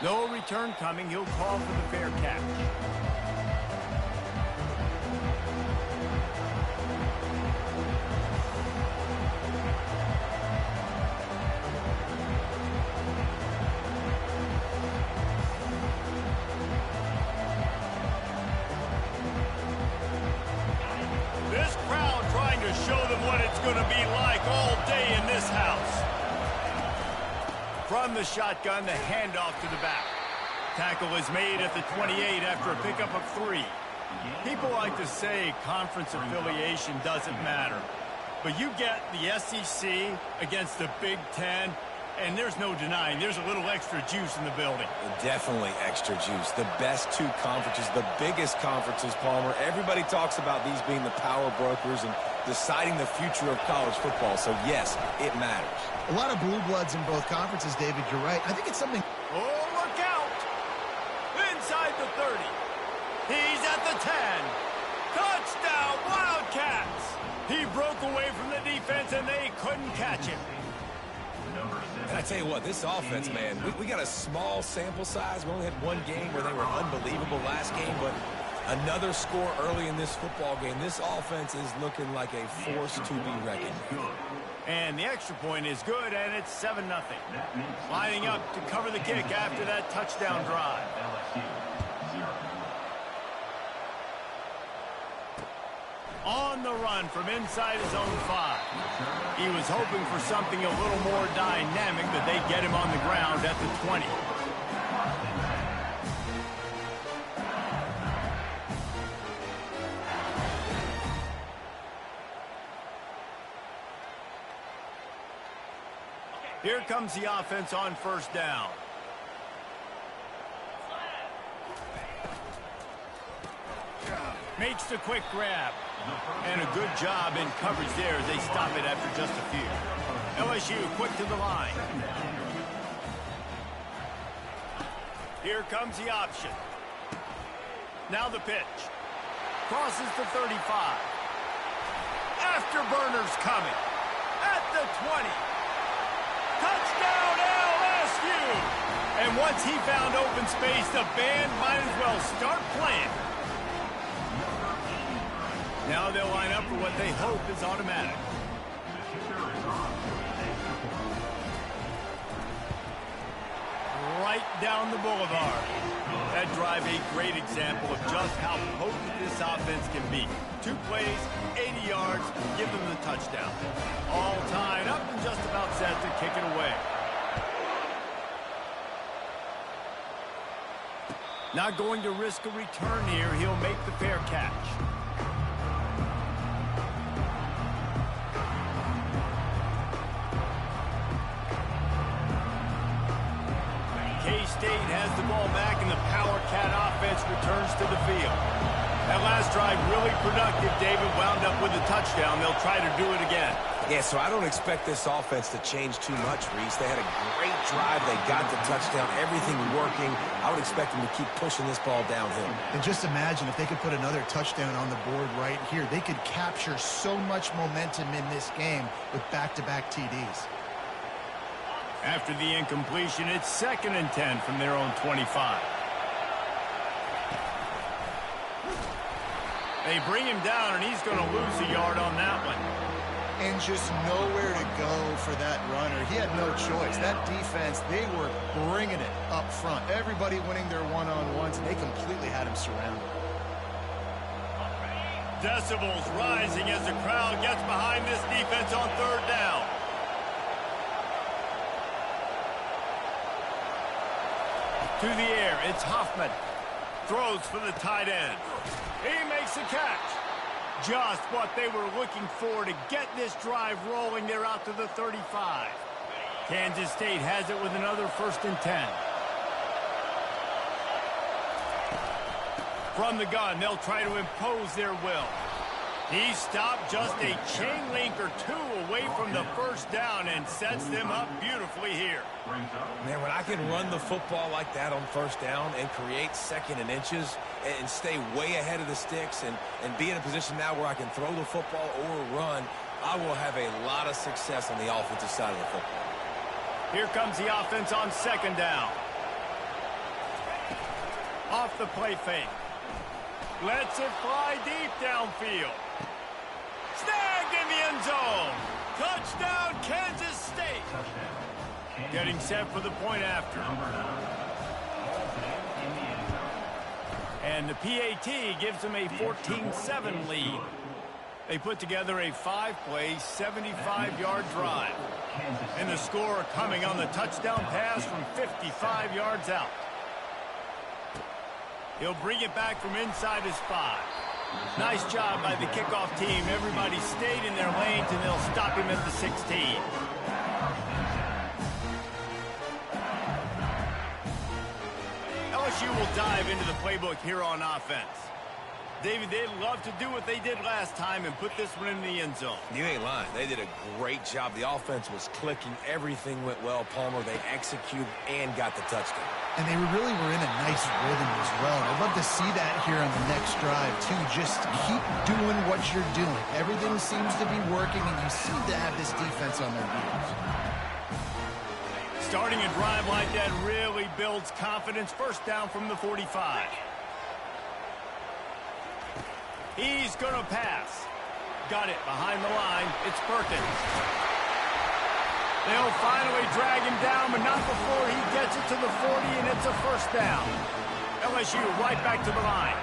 No return coming. He'll call for the fair catch. This crowd trying to show them what it's going to be like all day in this house. From the shotgun, the handoff to the back. Tackle is made at the 28 after a pickup of 3. People like to say conference affiliation doesn't matter. But you get the SEC against the Big Ten, and there's no denying there's a little extra juice in the building. Definitely extra juice. The best 2 conferences, the biggest conferences, Palmer. Everybody talks about these being the power brokers and deciding the future of college football. So, yes, it matters. A lot of blue bloods in both conferences, David. You're right. I think it's something... Oh, look out! Inside the 30. He's at the 10. Touchdown, Wildcats! He broke away from the defense, and they couldn't catch him. And I tell you what, this offense, man, we got a small sample size. We only had 1 game where they were unbelievable last game, but another score early in this football game. This offense is looking like a force to be reckoned with. And the extra point is good, and it's 7-0. Lining up to cover the kick after that touchdown drive. On the run from inside his own 5. He was hoping for something a little more dynamic, but they get him on the ground at the 20. Here comes the offense on first down. Makes the quick grab. And a good job in coverage there as they stop it after just a few. LSU quick to the line. Here comes the option. Now the pitch. Crosses the 35. Afterburners coming. At the 20. Touchdown LSU! And once he found open space, the band might as well start playing. Now they'll line up for what they hope is automatic. Right down the boulevard. That drive a great example of just how potent this offense can be. 2 plays, 80 yards, give them the touchdown. All tied up and just about set to kick it away. Not going to risk a return here. He'll make the fair catch. K-State has the ball back, and the Power Cat offense returns to the field. That last drive really productive. David wound up with a touchdown. They'll try to do it again. Yeah, so I don't expect this offense to change too much, Reese. They had a great drive. They got the touchdown. Everything working. I would expect them to keep pushing this ball downhill. And just imagine if they could put another touchdown on the board right here. They could capture so much momentum in this game with back-to-back TDs. After the incompletion, it's 2nd and 10 from their own 25. They bring him down, and he's going to lose a yard on that one. And just nowhere to go for that runner. He had no choice. That defense, they were bringing it up front. Everybody winning their one-on-ones, and they completely had him surrounded. Decibels rising as the crowd gets behind this defense on 3rd down. To the air, it's Hoffman. Throws for the tight end. He makes a catch. Just what they were looking for to get this drive rolling. They're out to the 35. Kansas State has it with another 1st and 10. From the gun, they'll try to impose their will. He stopped just a chain link or 2 away from the 1st down and sets them up beautifully here. Man, when I can run the football like that on 1st down and create 2nd and inches and stay way ahead of the sticks and be in a position now where I can throw the football or run, I will have a lot of success on the offensive side of the football. Here comes the offense on 2nd down. Off the play fake. Lets it fly deep downfield. Snagged in the end zone. Touchdown, Kansas State. Getting set for the point after. And the PAT gives them a 14-7 lead. They put together a 5-play, 75-yard drive. And the score coming on the touchdown pass from 55 yards out. He'll bring it back from inside his 5. Nice job by the kickoff team. Everybody stayed in their lanes, and they'll stop him at the 16. LSU will dive into the playbook here on offense. David, they'd love to do what they did last time and put this one in the end zone. You ain't lying. They did a great job. The offense was clicking. Everything went well. Palmer, they executed and got the touchdown. And they really were in a nice rhythm as well. I'd love to see that here on the next drive, too. Just keep doing what you're doing. Everything seems to be working, and you seem to have this defense on their heels. Starting a drive like that really builds confidence. First down from the 45. He's going to pass. Got it behind the line. It's Perkins. They'll finally drag him down, but not before he gets it to the 40, and it's a first down. LSU right back to the line.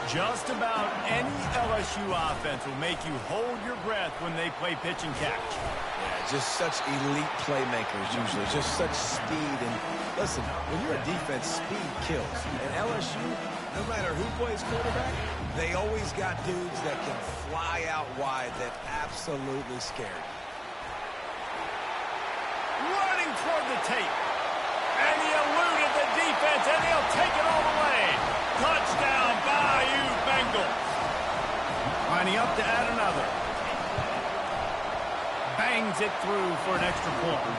Just about any LSU offense will make you hold your breath when they play pitch and catch. Yeah, just such elite playmakers usually. Just such speed. And listen, when you're a defense, speed kills. And LSU, no matter who plays quarterback, they always got dudes that can fly out wide that absolutely scare you. Running toward the tape. And he eluded the defense, and he'll take it all the way. Touchdown, Bayou Bengals. Lining up to add another. Bangs it through for an extra point.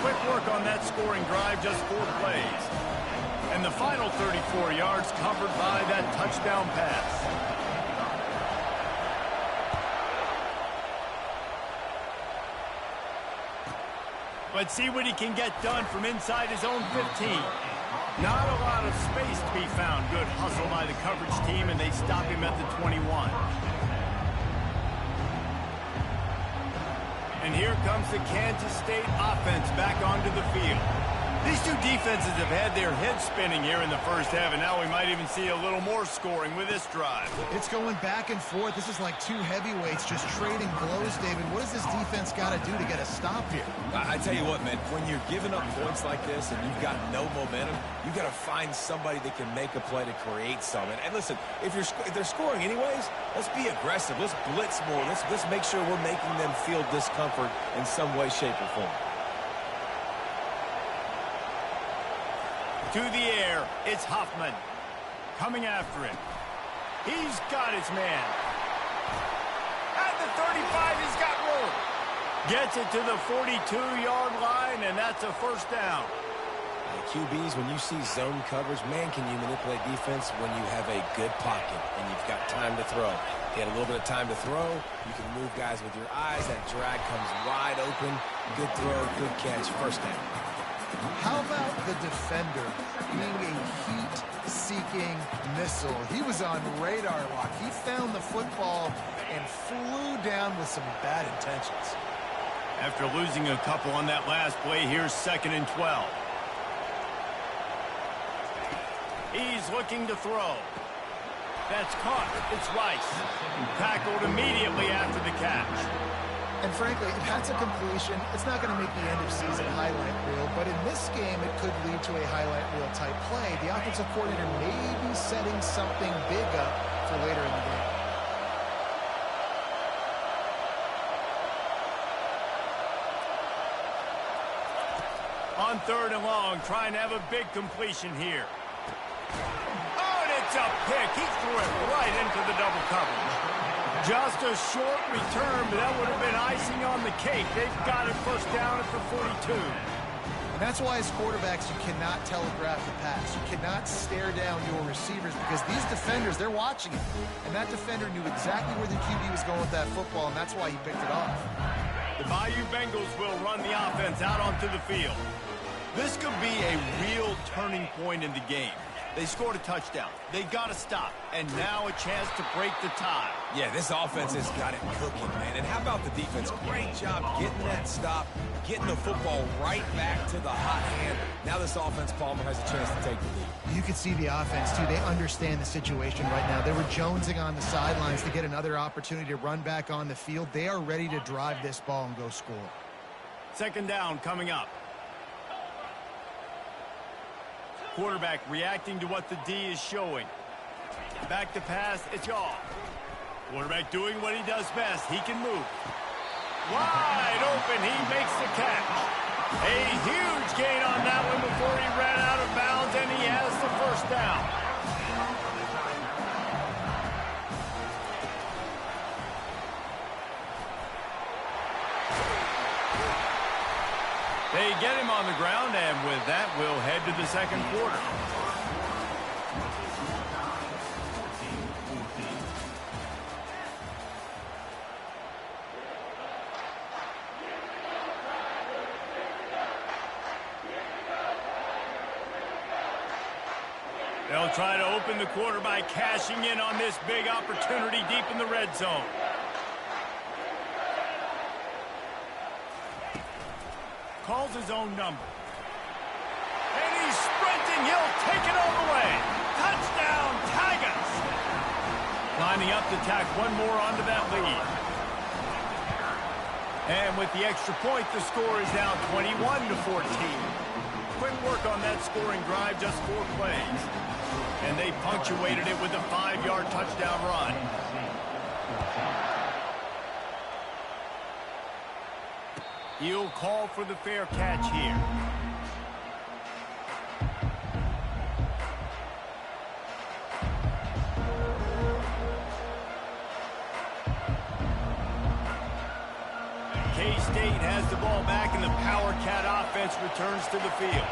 Quick work on that scoring drive, just 4 plays. And the final 34 yards covered by that touchdown pass. Let's see what he can get done from inside his own 15. Not a lot of space to be found. Good hustle by the coverage team, and they stop him at the 21. And here comes the Kansas State offense back onto the field. These two defenses have had their heads spinning here in the first half, and now we might even see a little more scoring with this drive. It's going back and forth. This is like two heavyweights just trading blows, David. What does this defense got to do to get a stop here? I tell you what, man, when you're giving up points like this and you've got no momentum, you got to find somebody that can make a play to create something. And listen, if they're scoring anyways, let's be aggressive. Let's blitz more. Let's make sure we're making them feel discomfort in some way, shape, or form. To the air, it's Hoffman. Coming after him. He's got his man. At the 35, he's got room. Gets it to the 42-yard line, and that's a first down. QBs, when you see zone coverage, man, can you manipulate defense when you have a good pocket and you've got time to throw. You had a little bit of time to throw. You can move guys with your eyes. That drag comes wide open. Good throw, good catch, first down. How about the defender being a heat-seeking missile? He was on radar lock. He found the football and flew down with some bad intentions. After losing a couple on that last play, here's 2nd and 12. He's looking to throw. That's caught. It's Rice. Tackled immediately after the catch. And frankly, if that's a completion, it's not going to make the end-of-season highlight reel, but in this game, it could lead to a highlight reel type play. The offensive coordinator may be setting something big up for later in the game. On 3rd and long, trying to have a big completion here. Oh, and it's a pick. He threw it right into the double coverage. Just a short return, but that would have been icing on the cake. They've got it first down at the 42. And that's why as quarterbacks, you cannot telegraph the pass. You cannot stare down your receivers because these defenders, they're watching it. And that defender knew exactly where the QB was going with that football, and that's why he picked it off. The Bayou Bengals will run the offense out onto the field. This could be a real turning point in the game. They scored a touchdown. They got to stop. And now a chance to break the tie. Yeah, this offense has got it cooking, man. And how about the defense? Great job getting that stop, getting the football right back to the hot hand. Now this offense, Palmer, has a chance to take the lead. You can see the offense, too. They understand the situation right now. They were jonesing on the sidelines to get another opportunity to run back on the field. They are ready to drive this ball and go score. Second down coming up. Quarterback reacting to what the D is showing. Back to pass, it's off. Quarterback doing what he does best. He can move. Wide open, he makes the catch. A huge gain on that one before he ran out of bounds, and he has the first down. They get him on the ground, and with that, we'll head to the second quarter. They'll try to open the quarter by cashing in on this big opportunity deep in the red zone. Calls his own number. And he's sprinting. He'll take it all the way. Touchdown, Tigers. Lining up to tack one more onto that lead. And with the extra point, the score is now 21-14. Quick work on that scoring drive, just 4 plays. And they punctuated it with a 5-yard touchdown run. He'll call for the fair catch here. K-State has the ball back, and the Power Cat offense returns to the field.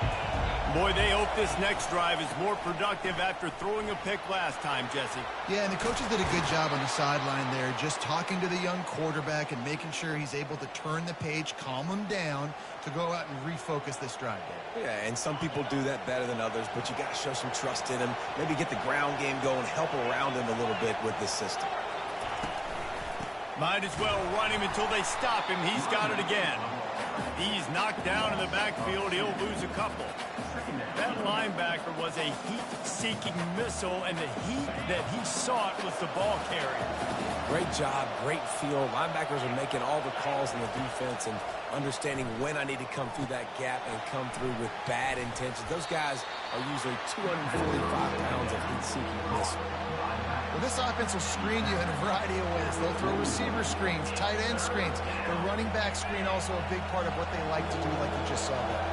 Boy, they hope this next drive is more productive after throwing a pick last time, Jesse. Yeah, and the coaches did a good job on the sideline there, just talking to the young quarterback and making sure he's able to turn the page, calm him down to go out and refocus this drive there. Yeah, and some people do that better than others, but you got to show some trust in him. Maybe get the ground game going, help around him a little bit with this system. Might as well run him until they stop him. He's got it again. He's knocked down in the backfield. He'll lose a couple. That linebacker was a heat-seeking missile, and the heat that he sought was the ball carrier. Great job, great feel. Linebackers are making all the calls in the defense and understanding when I need to come through that gap and come through with bad intentions. Those guys are usually 245 pounds of heat-seeking missile. Well, this offense will screen you in a variety of ways. They'll throw receiver screens, tight end screens. The running back screen also a big part of what they like to do, like you just saw there.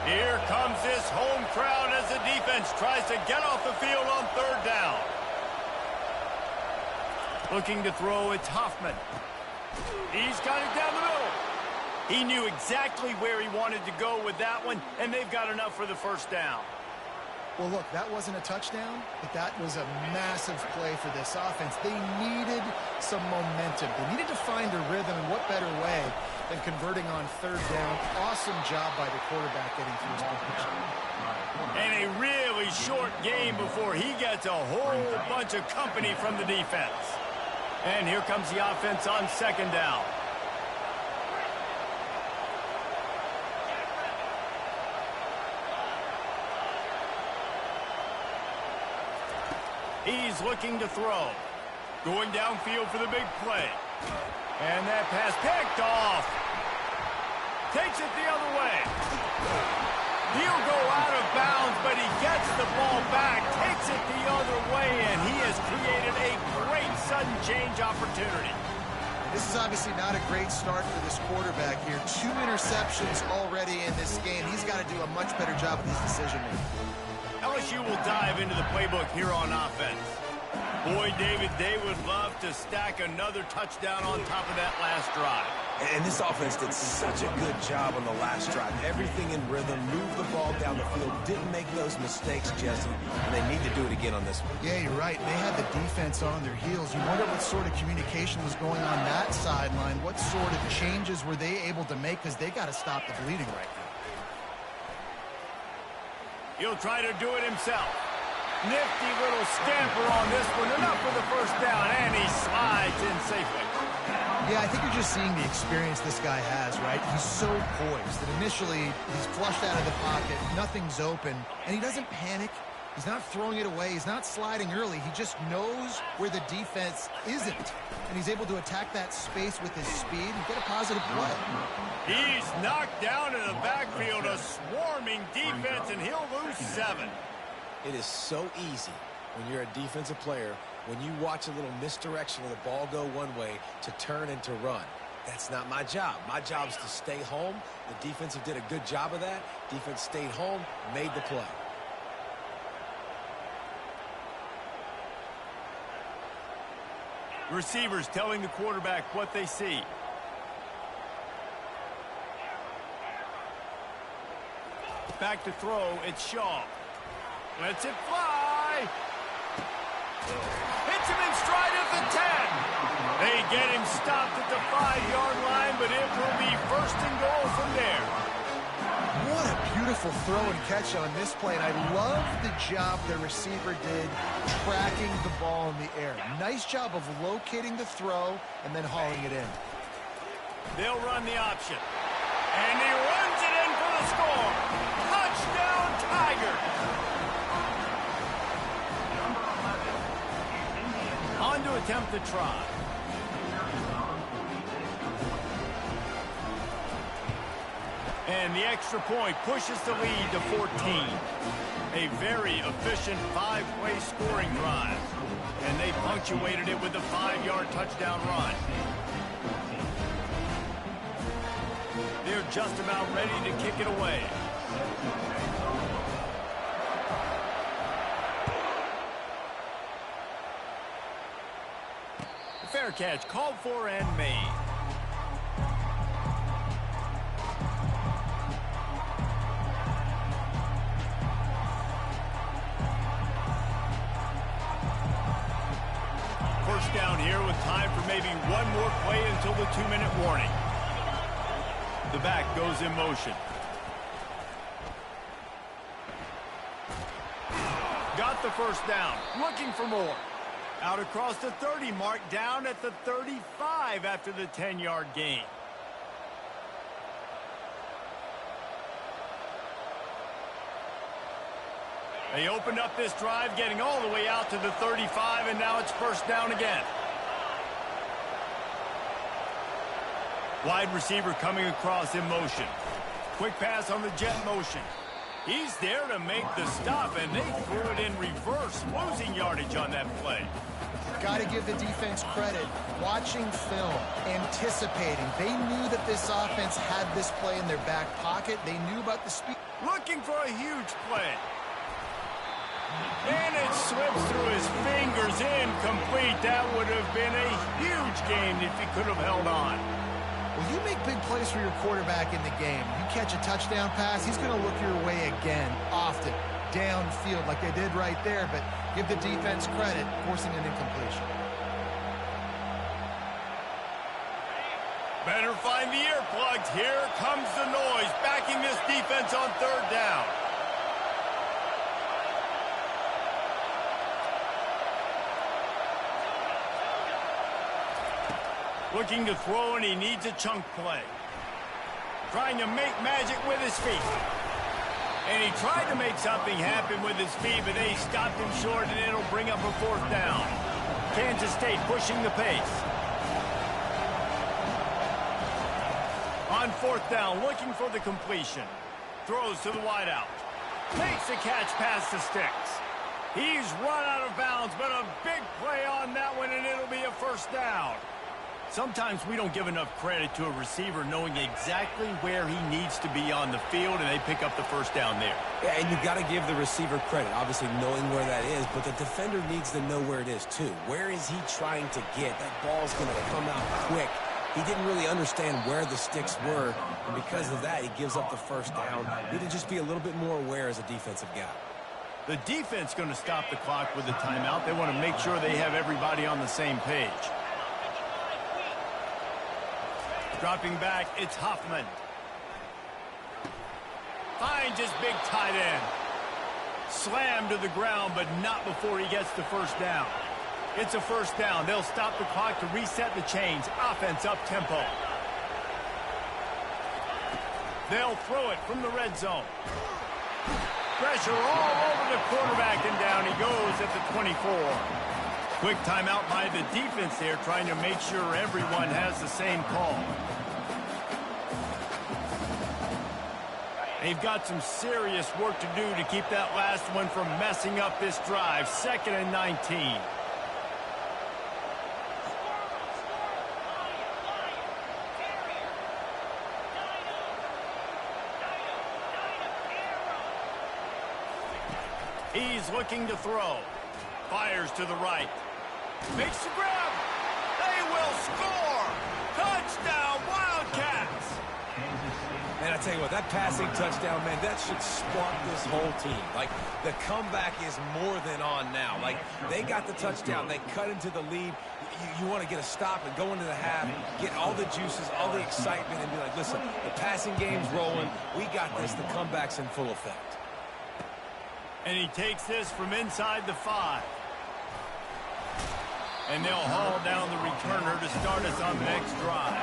Here comes this home crowd as the defense tries to get off the field on third down. Looking to throw, it's Hoffman. He's got it down the middle. He knew exactly where he wanted to go with that one, and they've got enough for the first down. Well, look, that wasn't a touchdown, but that was a massive play for this offense. They needed some momentum. They needed to find a rhythm, and what better way than converting on third down. Awesome job by the quarterback getting through his position. And a really short game before he gets a whole bunch of company from the defense. And here comes the offense on second down. He's looking to throw. Going downfield for the big play. And that pass picked off. Takes it the other way. He'll go out of bounds, but he gets the ball back, takes it the other way, and he has created a great sudden change opportunity. This is obviously not a great start for this quarterback here. 2 interceptions already in this game. He's got to do a much better job with his decision-making. LSU will dive into the playbook here on offense. Boy, David, they would love to stack another touchdown on top of that last drive. And this offense did such a good job on the last drive. Everything in rhythm, moved the ball down the field, didn't make those mistakes, Jesse, and they need to do it again on this one. Yeah, you're right. They had the defense on their heels. You wonder what sort of communication was going on that sideline. What sort of changes were they able to make, because they got to stop the bleeding right now. He'll try to do it himself. Nifty little scamper on this one. Enough for the first down, and he slides in safely. Yeah, I think you're just seeing the experience this guy has, right? He's so poised that initially he's flushed out of the pocket, nothing's open, and he doesn't panic. He's not throwing it away. He's not sliding early. He just knows where the defense isn't, and he's able to attack that space with his speed and get a positive play. He's knocked down in the backfield, a swarming defense, and he'll lose 7. It is so easy when you're a defensive player, when you watch a little misdirection of the ball go one way, to turn and to run. That's not my job. My job is to stay home. The defensive did a good job of that. Defense stayed home, made the play. Receivers telling the quarterback what they see. Back to throw, it's Shaw. Lets it fly. Hits him in stride at the 10. They get him stopped at the 5-yard line, but it will be first and goal from there. What a beautiful throw and catch on this play, and I love the job the receiver did tracking the ball in the air. Nice job of locating the throw and then hauling it in. They'll run the option. And he runs it in for the score. Touchdown, Tigers. On to attempt the try. And the extra point pushes the lead to 14. A very efficient 5-play scoring drive. And they punctuated it with a 5-yard touchdown run. They're just about ready to kick it away. Fair catch called for and made. First down here with time for maybe one more play until the 2-minute warning. The back goes in motion. Got the first down. Looking for more. Out across the 30 mark, down at the 35 after the 10-yard gain. They opened up this drive, getting all the way out to the 35, and now it's first down again. Wide receiver coming across in motion. Quick pass on the jet motion. He's there to make the stop, and they threw it in reverse, losing yardage on that play. Got to give the defense credit. Watching film, anticipating. They knew that this offense had this play in their back pocket. They knew about the speed. Looking for a huge play. And it slips through his fingers, incomplete. That would have been a huge gain if he could have held on. Well, you make big plays for your quarterback in the game. You catch a touchdown pass, he's going to look your way again, often, downfield like they did right there, but give the defense credit, forcing an incompletion. Better find the earplugs. Here comes the noise, backing this defense on third down. Looking to throw, and he needs a chunk play. Trying to make magic with his feet. And he tried to make something happen with his feet, but they stopped him short, and it'll bring up a fourth down. Kansas State pushing the pace. On fourth down, looking for the completion. Throws to the wideout. Makes the catch past the sticks. He's run out of bounds, but a big play on that one, and it'll be a first down. Sometimes we don't give enough credit to a receiver knowing exactly where he needs to be on the field, and they pick up the first down there. Yeah, and you've got to give the receiver credit, obviously knowing where that is, but the defender needs to know where it is too. Where is he trying to get? That ball's going to come out quick. He didn't really understand where the sticks were, and because of that, he gives up the first down. Need to just be a little bit more aware as a defensive guy. The defense going to stop the clock with a timeout. They want to make sure they have everybody on the same page. Dropping back, it's Hoffman. Finds his big tight end. Slammed to the ground, but not before he gets the first down. It's a first down. They'll stop the clock to reset the chains. Offense up tempo. They'll throw it from the red zone. Pressure all over the quarterback, and down he goes at the 24. Quick timeout by the defense there, trying to make sure everyone has the same call. They've got some serious work to do to keep that last one from messing up this drive. 2nd and 19. He's looking to throw. Fires to the right. Makes the grab. They will score. Touchdown, Wildcats. And I tell you what, that passing touchdown, man, that should spark this whole team. Like, the comeback is more than on now. Like, they got the touchdown. They cut into the lead. You want to get a stop and go into the half, get all the juices, all the excitement, and be like, listen, the passing game's rolling. We got this. The comeback's in full effect. And he takes this from inside the 5. And they'll haul down the returner to start us on the next drive.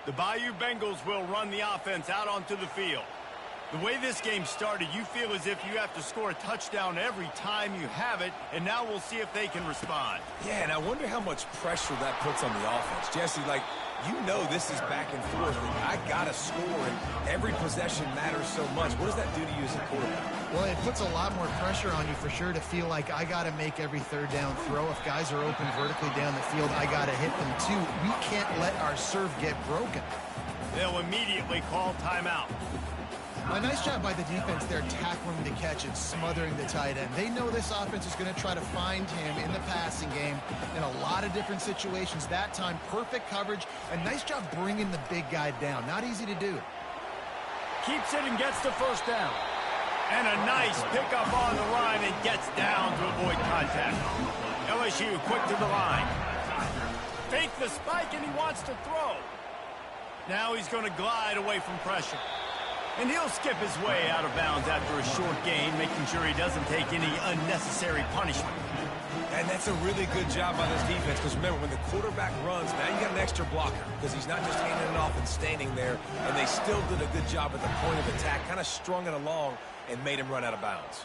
The Bayou Bengals will run the offense out onto the field. The way this game started, you feel as if you have to score a touchdown every time you have it, and now we'll see if they can respond. Yeah, and I wonder how much pressure that puts on the offense. Jesse, like, you know this is back and forth, and I got to score, and every possession matters so much. What does that do to you as a quarterback? Well, it puts a lot more pressure on you for sure to feel like I got to make every third down throw. If guys are open vertically down the field, I got to hit them too. We can't let our serve get broken. They'll immediately call timeout. A nice job by the defense there, tackling the catch and smothering the tight end. They know this offense is going to try to find him in the passing game in a lot of different situations. That time, perfect coverage. A nice job bringing the big guy down. Not easy to do. Keeps it and gets the first down. And a nice pickup on the line and gets down to avoid contact. LSU quick to the line. Fake the spike and he wants to throw. Now he's going to glide away from pressure. And he'll skip his way out of bounds after a short gain, making sure he doesn't take any unnecessary punishment. And that's a really good job by this defense, because remember, when the quarterback runs, now you got an extra blocker, because he's not just handing it off and standing there, and they still did a good job at the point of attack, kind of strung it along and made him run out of bounds.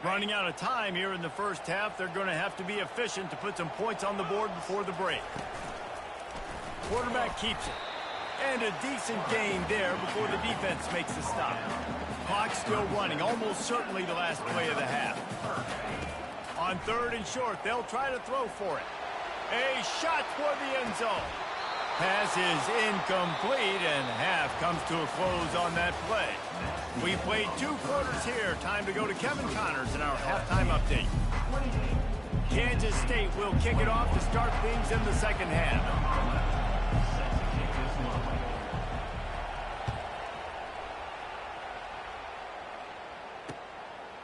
Running out of time here in the first half, they're going to have to be efficient to put some points on the board before the break. Quarterback keeps it. And a decent gain there before the defense makes the stop. Clock still running, almost certainly the last play of the half. On 3rd and short, they'll try to throw for it. A shot toward the end zone. Pass is incomplete, and half comes to a close on that play. We played 2 quarters here. Time to go to Kevin Connors in our halftime update. Kansas State will kick it off to start things in the second half.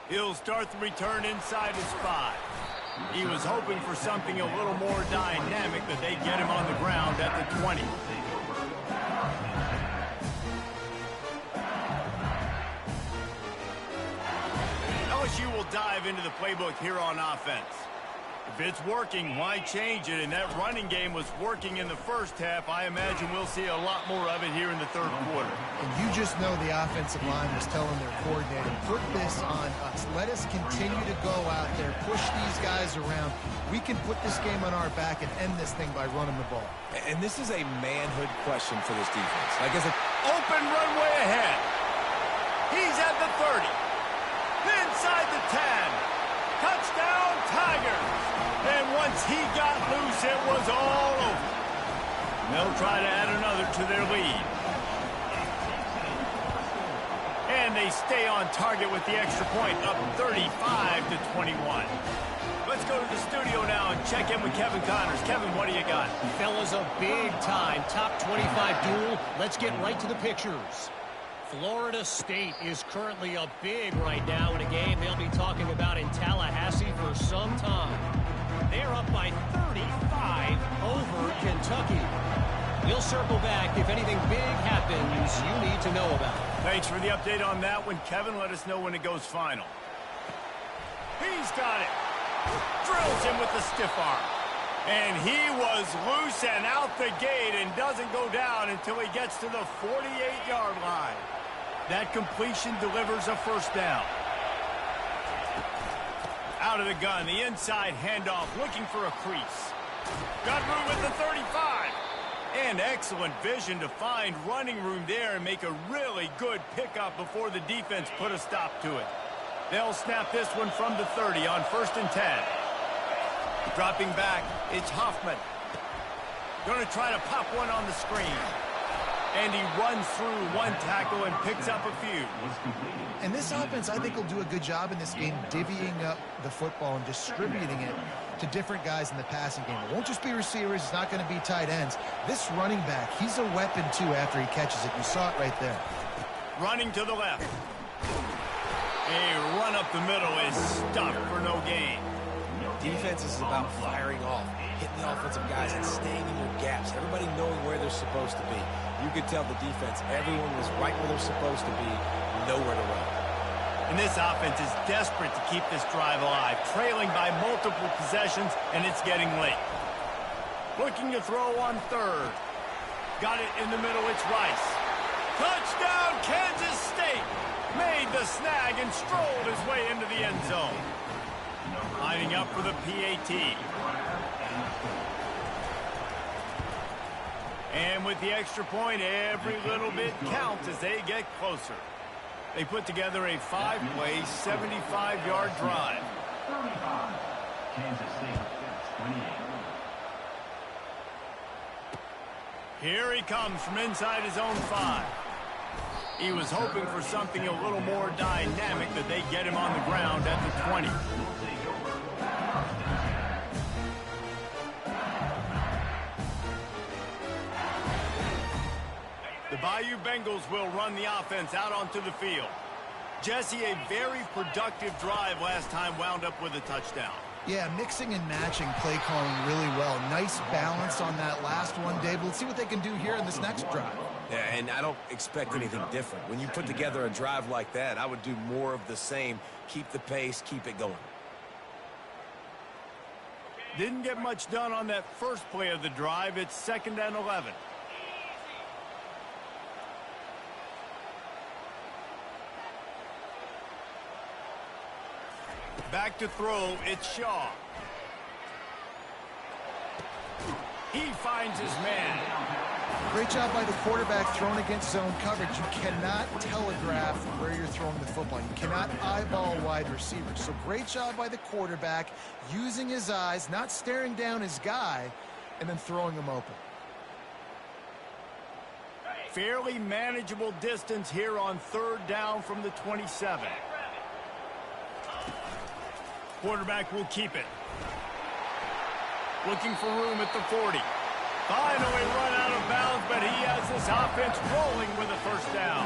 He'll start the return inside his 5. He was hoping for something a little more dynamic, but they get him on the ground at the 20. LSU will dive into the playbook here on offense. If it's working, why change it? And that running game was working in the first half. I imagine we'll see a lot more of it here in the 3rd quarter. And you just know the offensive line was telling their coordinator, put this on us. Let us continue to go out there, push these guys around. We can put this game on our back and end this thing by running the ball. And this is a manhood question for this defense. Like, as an open runway ahead. He's at the 30. Inside the 10. Touchdown, Tigers. And once he got loose, it was all over. They'll try to add another to their lead. And they stay on target with the extra point, up 35-21. Let's go to the studio now and check in with Kevin Connors. Kevin, what do you got? Fellas, a big-time top 25 duel. Let's get right to the pictures. Florida State is currently up big right now in a game they'll be talking about in Tallahassee for some time. They're up by 35 over Kentucky. We'll circle back if anything big happens you need to know about. Thanks for the update on that one, Kevin. Let us know when it goes final. He's got it. Drills him with the stiff arm. And he was loose and out the gate and doesn't go down until he gets to the 48-yard line. That completion delivers a first down. Out of the gun, the inside handoff, looking for a crease. Got room with the 35. And excellent vision to find running room there and make a really good pickup before the defense put a stop to it. They'll snap this one from the 30 on 1st and 10. Dropping back, it's Hoffman. Going to try to pop one on the screen. And he runs through one tackle and picks up a few. And this offense, I think, will do a good job in this game divvying up the football and distributing it to different guys in the passing game. It won't just be receivers. It's not going to be tight ends. This running back, he's a weapon, too, after he catches it. You saw it right there. Running to the left. A run up the middle is stuffed for no gain. Defense is about firing off, hitting the offensive guys and staying in your gaps. Everybody knowing where they're supposed to be. You could tell the defense, everyone was right where they're supposed to be, nowhere to run. And this offense is desperate to keep this drive alive, trailing by multiple possessions, and it's getting late. Looking to throw on 3rd. Got it in the middle, it's Rice. Touchdown, Kansas State! Made the snag and strolled his way into the end zone. Lining up for the PAT. And with the extra point, every little bit counts as they get closer. They put together a 5-play, 75-yard drive. Kansas State, 28. Here he comes from inside his own 5. He was hoping for something a little more dynamic, that they get him on the ground at the 20. The Bayou Bengals will run the offense out onto the field. Jesse, a very productive drive last time, wound up with a touchdown. Yeah, mixing and matching play calling really well. Nice balance on that last one, Dave. Let's see what they can do here in this next drive. Yeah, and I don't expect anything different. When you put together a drive like that, I would do more of the same. Keep the pace, keep it going. Didn't get much done on that first play of the drive. It's 2nd and 11. Back to throw, it's Shaw. He finds his man. Great job by the quarterback thrown against zone coverage. You cannot telegraph where you're throwing the football. You cannot eyeball wide receivers. So great job by the quarterback using his eyes, not staring down his guy, and then throwing him open. Fairly manageable distance here on 3rd down from the 27. Quarterback will keep it. Looking for room at the 40. Finally run out of bounds, but he has this offense rolling with a first down.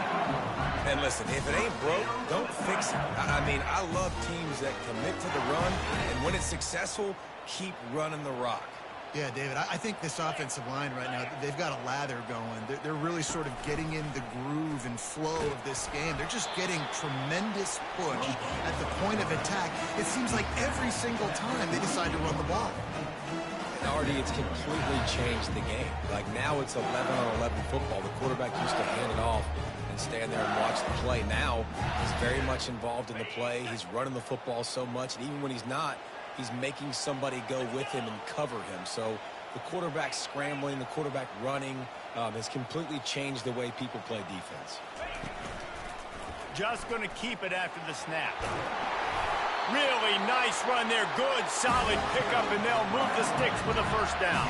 And listen, if it ain't broke, don't fix it. I mean, I love teams that commit to the run, and when it's successful, keep running the rock. Yeah, David, I think this offensive line right now, they've got a lather going. They're really sort of getting in the groove and flow of this game. They're just getting tremendous push at the point of attack. It seems like every single time they decide to run the ball. And already it's completely changed the game. Like now it's 11-on-11 football. The quarterback used to hand it off and stand there and watch the play. Now he's very much involved in the play. He's running the football so much, and even when he's not, he's making somebody go with him and cover him. So the quarterback scrambling, the quarterback running has completely changed the way people play defense. Just going to keep it after the snap. Really nice run there. Good, solid pickup, and they'll move the sticks with a first down.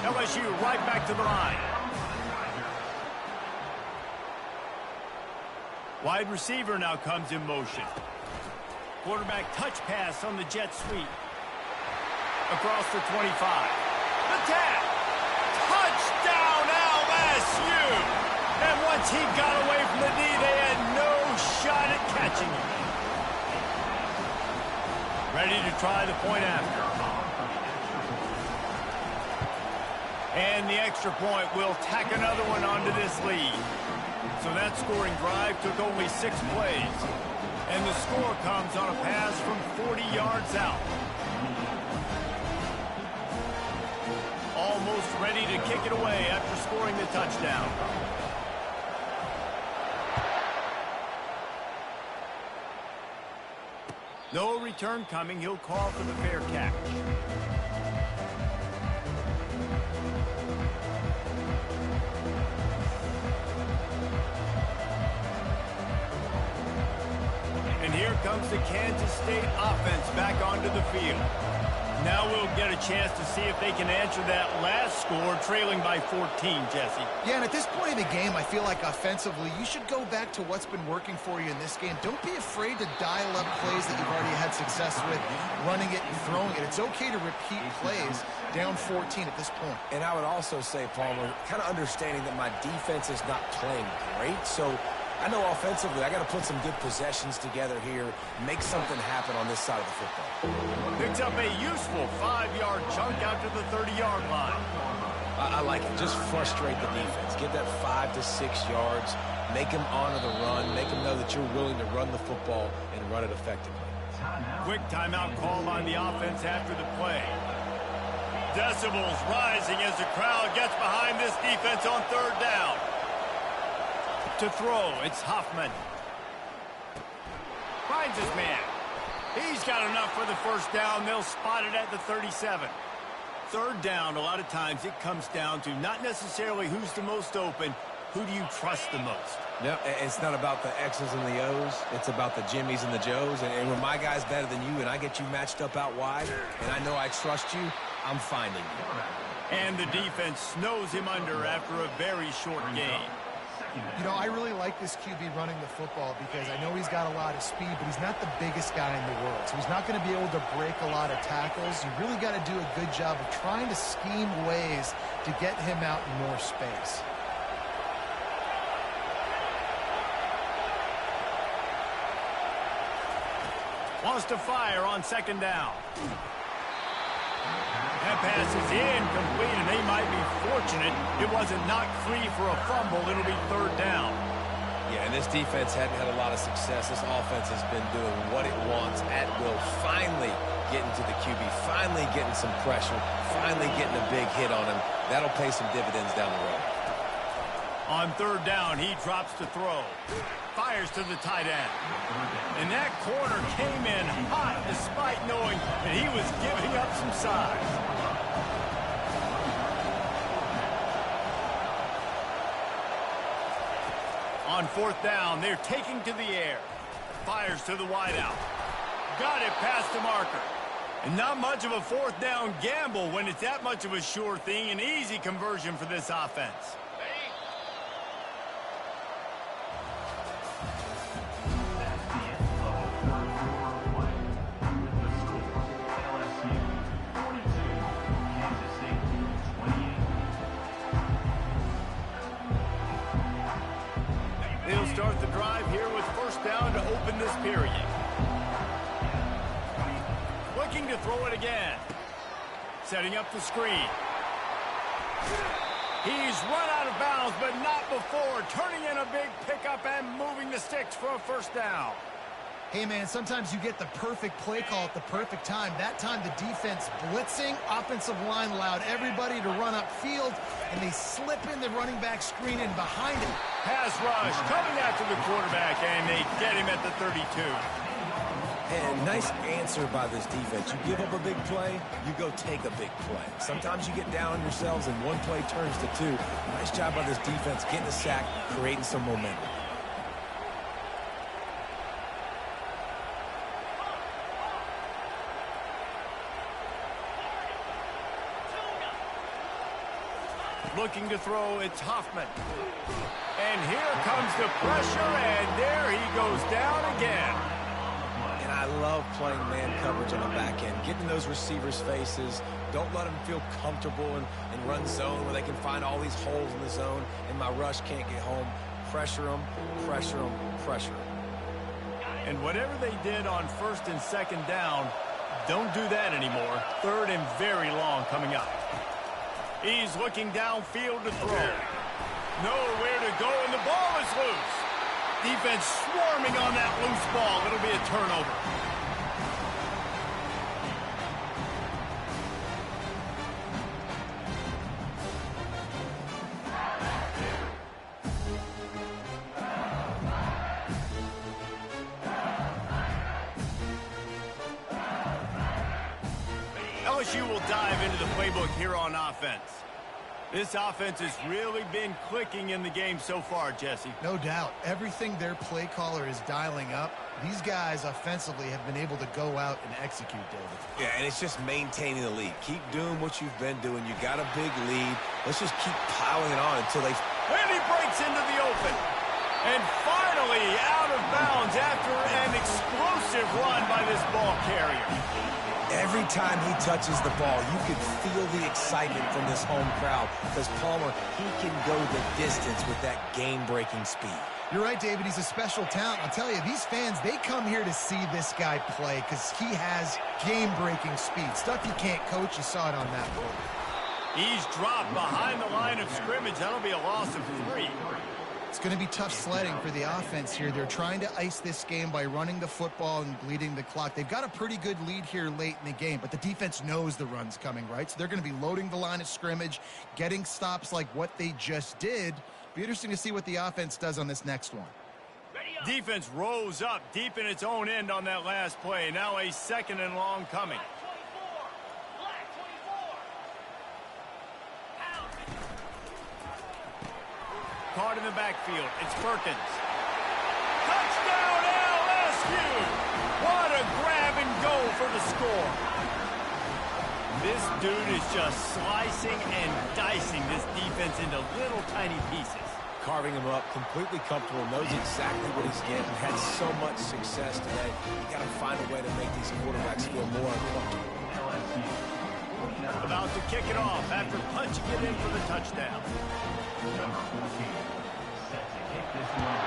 LSU right back to the line. Wide receiver now comes in motion. Quarterback touch pass on the jet sweep. Across the 25. The tap. Touchdown LSU. And once he got away from the knee, they catching it. Ready to try the point after. And the extra point will tack another one onto this lead. So that scoring drive took only 6 plays. And the score comes on a pass from 40 yards out. Almost ready to kick it away after scoring the touchdown. No return coming. He'll call for the fair catch. And here comes the Kansas State offense back onto the field. Now we'll get a chance to see if they can answer that last score, trailing by 14, Jesse. Yeah, and at this point in the game, I feel like offensively, you should go back to what's been working for you in this game. Don't be afraid to dial up plays that you've already had success with, running it and throwing it. It's okay to repeat plays down 14 at this point. And I would also say, Palmer, kind of understanding that my defense is not playing great, so I know offensively I got to put some good possessions together here, make something happen on this side of the football. Picks up a useful 5-yard chunk out to the 30-yard line. I like it. Just frustrate the defense. Get that 5 to 6 yards. Make them honor the run. Make them know that you're willing to run the football and run it effectively. Quick timeout call on the offense after the play. Decibels rising as the crowd gets behind this defense on 3rd down. To throw, it's Hoffman. Finds his man. He's got enough for the first down. They'll spot it at the 37. 3rd down, a lot of times it comes down to not necessarily who's the most open, who do you trust the most? No, it's not about the X's and the O's. It's about the Jimmies and the Joes. And when my guy's better than you and I get you matched up out wide and I know I trust you, I'm finding you. And the defense snows him under after a very short game. You know, I really like this QB running the football because I know he's got a lot of speed, but he's not the biggest guy in the world. So he's not going to be able to break a lot of tackles. You really got to do a good job of trying to scheme ways to get him out in more space. Wants to fire on 2nd down. That pass is incomplete, and they might be fortunate it wasn't knocked free for a fumble. It'll be 3rd down. Yeah, and this defense hadn't had a lot of success. This offense has been doing what it wants at will. Finally getting to the QB, finally getting some pressure, finally getting a big hit on him. That'll pay some dividends down the road. On 3rd down, he drops to throw. Fires to the tight end. And that corner came in hot despite knowing that he was giving up some size. On 4th down, they're taking to the air. Fires to the wideout. Got it past the marker. And not much of a 4th down gamble when it's that much of a sure thing. An easy conversion for this offense. They'll start the drive here with 1st down to open this period. Looking to throw it again. Setting up the screen. He's run out of bounds, but not before. Turning in a big pickup and moving the sticks for a 1st down. Hey, man, sometimes you get the perfect play call at the perfect time. That time the defense blitzing, offensive line allowed everybody to run upfield, and they slip in the running back screen in behind it. Pass rush coming after the quarterback, and they get him at the 32. And nice answer by this defense. You give up a big play, you go take a big play. Sometimes you get down on yourselves and one play turns to 2. Nice job by this defense getting a sack, creating some momentum. Looking to throw, it's Hoffman. And here comes the pressure, and there he goes down again. And I love playing man coverage on the back end, getting those receivers' faces. Don't let them feel comfortable and run zone where they can find all these holes in the zone, and my rush can't get home. Pressure them, pressure them, pressure them. And whatever they did on first and second down, don't do that anymore. Third and very long coming up. He's looking downfield to throw. Nowhere to go, and the ball is loose. Defense swarming on that loose ball. It'll be a turnover. LSU will dive into the playbook here on offense. This offense has really been clicking in the game so far, Jesse. No doubt. Everything their play caller is dialing up, these guys offensively have been able to go out and execute, David. Yeah, and it's just maintaining the lead. Keep doing what you've been doing. You got a big lead. Let's just keep piling it on until they... And he breaks into the open. And finally out of bounds after an explosive run by this ball carrier. Every time he touches the ball, you can feel the excitement from this home crowd because Palmer, he can go the distance with that game-breaking speed. You're right, David. He's a special talent. I'll tell you, these fans, they come here to see this guy play because he has game-breaking speed. Stuff you can't coach. You saw it on that play. He's dropped behind the line of scrimmage. That'll be a loss of 3. It's going to be tough sledding for the offense here. They're trying to ice this game by running the football and bleeding the clock. They've got a pretty good lead here late in the game, but the defense knows the run's coming, right? So they're going to be loading the line of scrimmage, getting stops like what they just did. Be interesting to see what the offense does on this next one. Defense rose up deep in its own end on that last play. Now a second and long coming. Caught in the backfield. It's Perkins. Touchdown LSU! What a grab and go for the score. This dude is just slicing and dicing this defense into little tiny pieces. Carving him up, completely comfortable, knows exactly what he's getting, had so much success today. You got to find a way to make these quarterbacks feel more uncomfortable. About to kick it off after punching it in for the touchdown. Number 14, set to kick this one.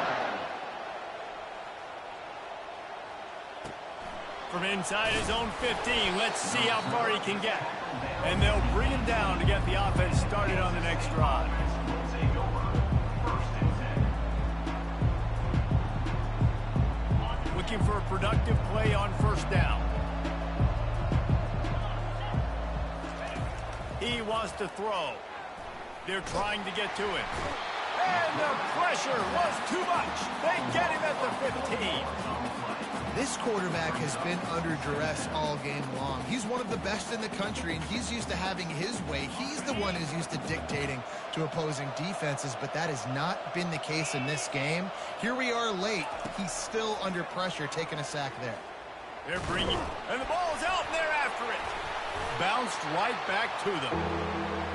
From inside his own 15, let's see how far he can get. And they'll bring him down to get the offense started on the next drive. Looking for a productive play on first down. He wants to throw. They're trying to get to it. And the pressure was too much. They get him at the 15. This quarterback has been under duress all game long. He's one of the best in the country, and he's used to having his way. He's the one who's used to dictating to opposing defenses, but that has not been the case in this game. Here we are late. He's still under pressure, taking a sack there. They're bringing, and the ball's out, and they're after it. Bounced right back to them.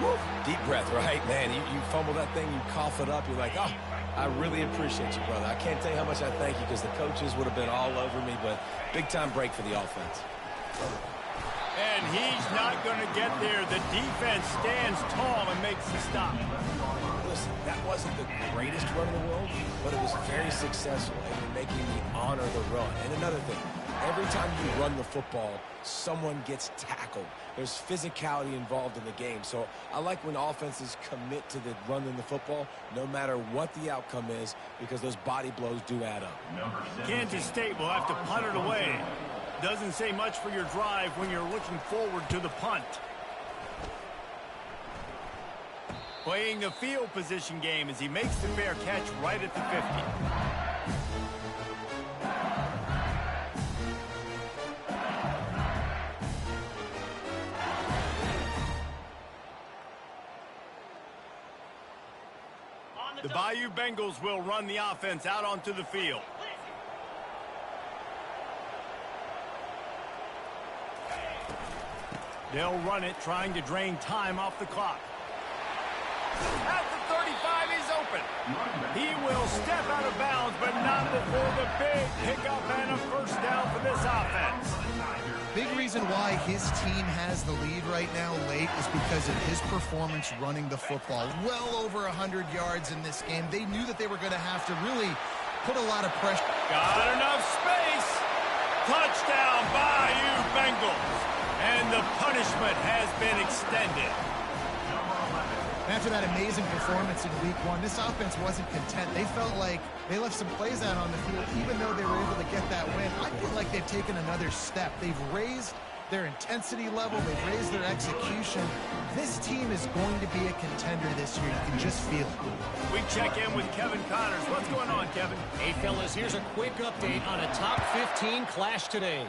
Woo. Deep breath, right? Man, you fumble that thing, you cough it up, you're like, oh, I really appreciate you, brother. I can't tell you how much I thank you because the coaches would have been all over me, but big-time break for the offense. And he's not going to get there. The defense stands tall and makes the stop. Listen, that wasn't the greatest run in the world, but it was very successful, and you're making me honor the run. And another thing, every time you run the football, someone gets tackled. There's physicality involved in the game. So I like when offenses commit to the running the football, no matter what the outcome is, because those body blows do add up. Kansas State will have to punt it away. Doesn't say much for your drive when you're looking forward to the punt. Playing the field position game as he makes the fair catch right at the 50. The Bayou Bengals will run the offense out onto the field. They'll run it, trying to drain time off the clock. At the 35, he's open. He will step out of bounds, but not before the big pickup and a first down for this offense. Big reason why his team has the lead right now late is because of his performance running the football. Well over 100 yards in this game. They knew that they were going to have to really put a lot of pressure. Got enough space. Touchdown, Bayou Bengals. And the punishment has been extended. After that amazing performance in Week 1, this offense wasn't content. They felt like they left some plays out on the field, even though they were able to get that win. I feel like they've taken another step. They've raised their intensity level. They've raised their execution. This team is going to be a contender this year. You can just feel it. We check in with Kevin Connors. What's going on, Kevin? Hey, fellas, here's a quick update on a top 15 clash today.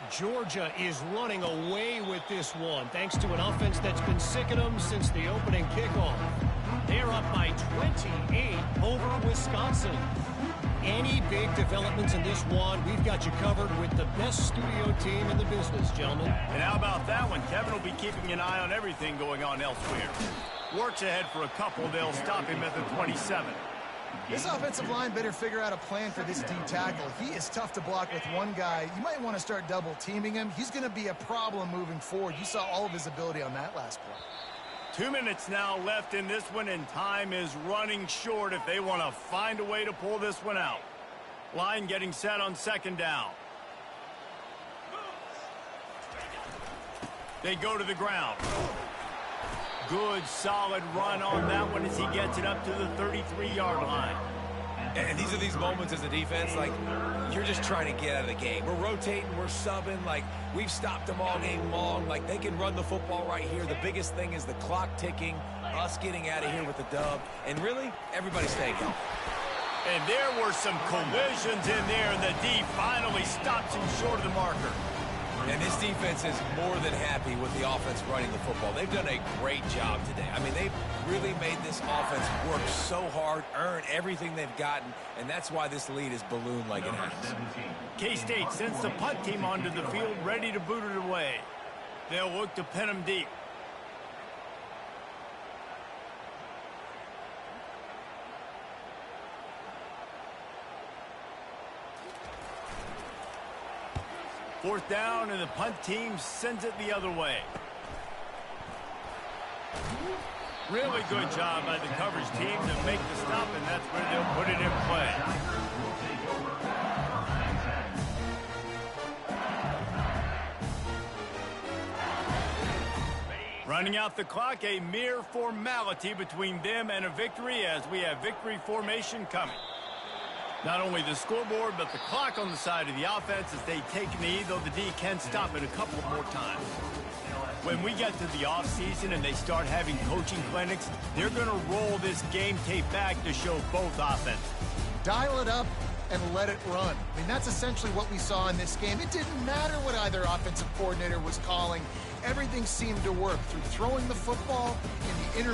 Georgia is running away with this one, thanks to an offense that's been sicking them since the opening kickoff. They're up by 28 over Wisconsin. Any big developments in this one, we've got you covered with the best studio team in the business, gentlemen. And how about that one? Kevin will be keeping an eye on everything going on elsewhere. Works ahead for a couple. They'll stop him at the 27. This offensive line better figure out a plan for this D tackle. He is tough to block with one guy. You might want to start double teaming him. He's going to be a problem moving forward. You saw all of his ability on that last play. 2 minutes now left in this one, and time is running short if they want to find a way to pull this one out. Line getting set on second down. They go to the ground. Good, solid run on that one as he gets it up to the 33-yard line. And these are these moments as a defense, like, you're just trying to get out of the game. We're rotating, we're subbing, like, we've stopped them all game long. Like, they can run the football right here. The biggest thing is the clock ticking, us getting out of here with the dub, and really, everybody staying healthy. And there were some collisions in there, and the D finally stops him short of the marker. And this defense is more than happy with the offense running the football. They've done a great job today. I mean, they've really made this offense work so hard, earn everything they've gotten, and that's why this lead is ballooned like it has. K-State sends the punt team onto the field, ready to boot it away. They'll look to pin them deep. Fourth down, and the punt team sends it the other way. Really good job by the coverage team to make the stop, and that's where they'll put it in play. Running out the clock, a mere formality between them and a victory as we have victory formation coming. Not only the scoreboard, but the clock on the side of the offense as they take a knee, though the D can stop it a couple more times. When we get to the offseason and they start having coaching clinics, they're going to roll this game tape back to show both offenses. Dial it up and let it run. I mean, that's essentially what we saw in this game. It didn't matter what either offensive coordinator was calling. Everything seemed to work through throwing the football in the inter